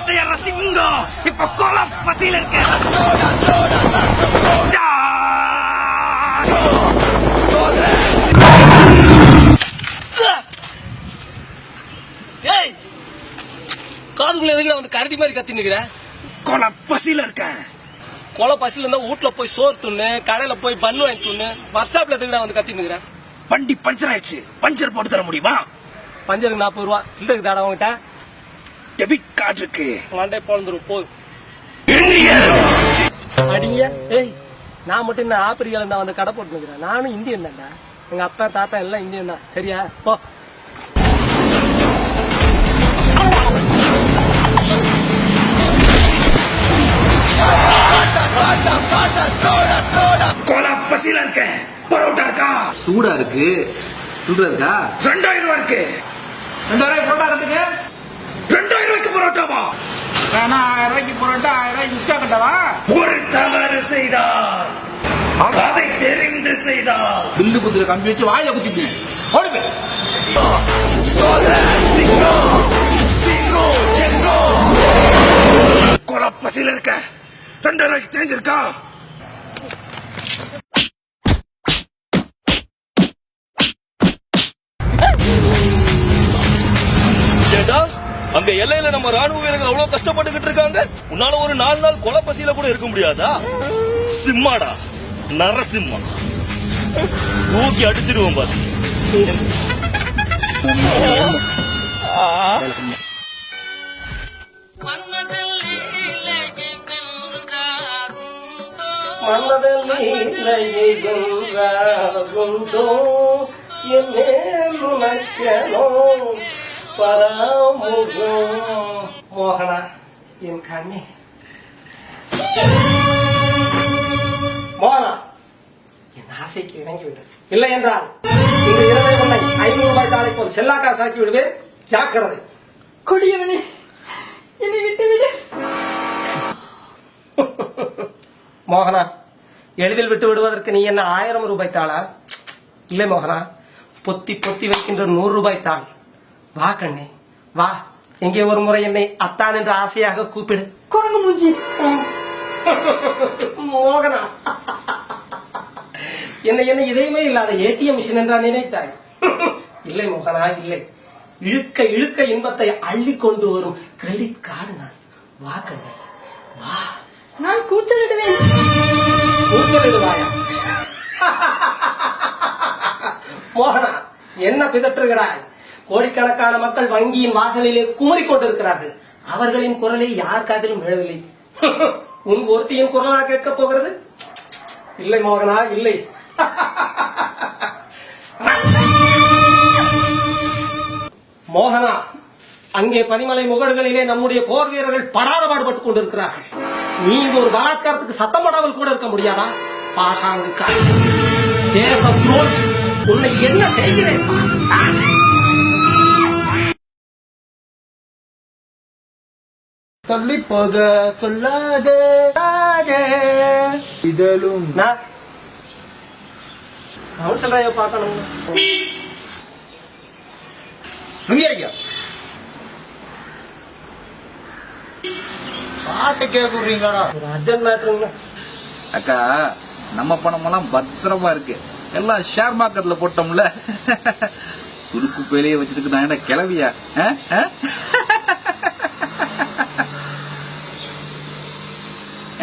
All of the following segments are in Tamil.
வேட்டையாடுற சிங்கம் இப்ப கொலை பசியில இருக்க. காதுக்குள்ள எதுக்கு வந்து கரடி மாதிரி கத்தி நிக்கிற? கொலை பசியில இருக்க. கொலை பசியில இருந்தா வீட்டுல போய் சோறு துண்ணு, கடையில போய் பண்ணு வாங்கி துண்ணு, ஒர்க்ஷாப்ல எதுக்கு வந்து கத்தி நிக்கிற? வண்டி பஞ்சர் ஆயிடுச்சு, பஞ்சர் போட்டு தர முடியுமா? பஞ்சருக்கு 40 ரூபா சில்லருக்கு தாடா உங்ககிட்ட. டெபிட் கார்டு இருக்கு. மண்டே போந்துரும் போ. அடிங்க. ஏய், நான் மட்டும் என்ன ஆப்பிரிக்கால இருந்தா வந்து கடை போட்டு நிக்கிறேன். நானும் இந்தியன் தான்டா. எங்க அப்பா தாத்தா எல்லாம் இந்தியன் தான். சரியா? போ. கொலை பசியில இருக்க. பரோட்டா இருக்கா? சூடா இருக்கு. சூடா இருக்கா? 2000 ரூபாய் இருக்கு. 2000 பரோட்டா கட்டுங்க. 2000 ரூபாய்க்கு பரோட்டாவா? வேணா 1000 ரூபாய்க்கு பரோட்டா, 1000 ரூபாய்க்கு குஸ்கா கட்டவா? ஒரு தவறு செய்தால் அதை தெரிந்து செய்தால் பில்லு குத்துற கம்பி வச்சு வாயில குத்திட்டு ஓடுங்க. கொலை பசியில இருக்க. 2000 ரூபாய்க்கு சேஞ்ச் இருக்கா? அங்க எல்லையில நம்ம ராணுவ வீரர்கள் அவ்வளவு கஷ்டப்பட்டுக்கிட்டு இருக்காங்க. உன்னால ஒரு 4 நாள் கொலை பசியில கூட இருக்க முடியாதா? சிம்மாடா, நரசிம்மா. தூக்கி அடிச்சிருவோம் பாரு. மோகனா, என் கண்ணே மோகனா, என் ஆசைக்கு இணங்கி விடு. இல்லை என்றால் இன்று இரவே உன்னை 500 ரூபாய் தாளைக்கு ஒரு செல்லா காசாக்கி விடுவேன். ஜாக்கிரதை. கொடியவனே, என்னை விட்டு விடு. மோகனா, எளிதில் விட்டு விடுவதற்கு நீ என்ன 1000 ரூபாய் தாளா? இல்லை மோகனா, பொத்தி பொத்தி வைக்கின்ற 100 ரூபாய் தாள். வா கண்ணே, வா. எங்கே ஒரு முறை என்னை அத்தான் என்று ஆசையாக கூப்பிடு. குரங்கு மூஞ்சி. மோகனா, என்னை என்ன இதயமே இல்லாத ஏடிஎம் மிஷின் என்றா நினைத்தாய்? இல்லை மோகனா, இல்லை. இழுக்க இழுக்க இன்பத்தை அள்ளி கொண்டு வரும் கிரெடிட் கார்டு நான். வா கண்ணே, வா. நான் கூச்சலிடுவேன். கூச்சலிடுவாயா? மோகனா, என்ன பிதற்றுகிறாய்? கோடிக்கணக்கான மக்கள் வங்கியின் வாசலிலே குமரிக் கொண்டிருக்கிறார்கள். அவர்களின் குரலை யார் காதிலும் விழவில்லை. உன் ஒருத்தியின் குரலா கேட்கப் போகிறது? இல்லை மோகனா, இல்லை. மோகனா, அங்கே பனிமலை முகடுகளிலே நம்முடைய போர் வீரர்கள் படாத பாடுபட்டுக் கொண்டிருக்கிறார்கள். நீ ஒரு பலாத்காரத்துக்கு சத்தம் போடாமல் கூட இருக்க முடியாதா? பாஷாங்கு தேச துரோகி, உன்னை என்ன செய்கிறேன்? தள்ளி போக சொல்லாத இதழும் கவுன்சிலரைய பார்க்கணும். பாட்டு கேக்குறீங்களா? ஒரு அர்ஜென்ட் மேட்டருங்க. அக்கா, நம்ம பணம் எல்லாம் பத்திரமா இருக்கு. எல்லாம் ஷேர் மார்க்கெட்ல போட்டோம்ல. சுருக்கு பேலையே வச்சிருக்கு. நான் என்ன கிளவியா?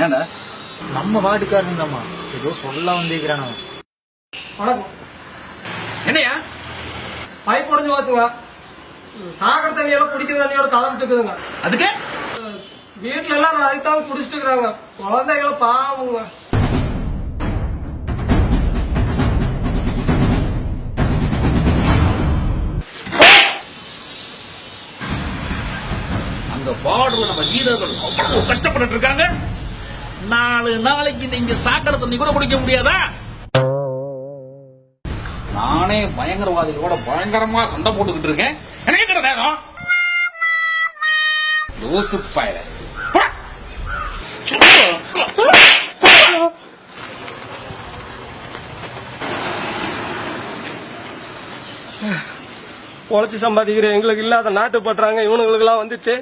ஏண்டா நம்ம வாட்டுக்காரன் ஏதோ சொல்ல வந்திருக்கிறான். வணக்கம். என்னையா பைப் உடைஞ்சு போச்சுங்க. சாகர தண்ணியோட குடிக்கிற தண்ணியோட கலந்துட்டு இருக்குதுங்க. அதுக்கு வீட்டுல எல்லாம் அதைத்தான் குடிச்சிட்டு இருக்கிறாங்க. குழந்தைகளை பாவங்க. அந்த பார்டர்ல நம்ம வீரர்கள் அவ்வளவு கஷ்டப்பட்டு இருக்காங்க. 4 நாளைக்கு நீங்க சாக்கடை தண்ணி கூட குடிக்க முடியாதா? நானே பயங்கரவாதிகளோட பயங்கரமா சண்டை போட்டுக்கிட்டு இருக்கேன். எனக்கு நேரம் லூசு பயல. உழைச்சி சம்பாதிக்கிற எங்களுக்கு இல்லாத நாட்டு பற்றாங்க இவனுங்களுக்கு எல்லாம் வந்துச்சு.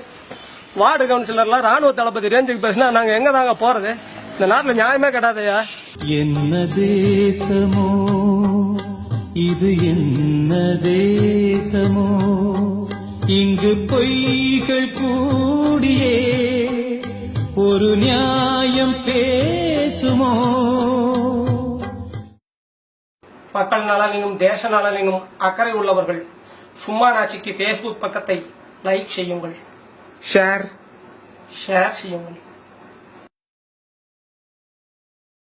வார்டு கவுன்சிலர்லாம் ராணுவ தளபதி ரேஞ்சுக்கு பேசினா நாங்க எங்க தாங்க போறது? இந்த நாட்டுல நியாயமே கிடையாதையா. என்ன தேசமோ இது, என்ன தேசமோ, இங்கு பொய்கள் கூடியே ஒரு நியாயம் பேசுமோ. மக்கள் நலனிலும் தேச நலனிலும் அக்கறை உள்ளவர்கள் சும்மா நாச்சிக்கு Facebook பக்கத்தை லைக் செய்யுங்கள், ஷேர் ஷேர் செய்யுங்கள்.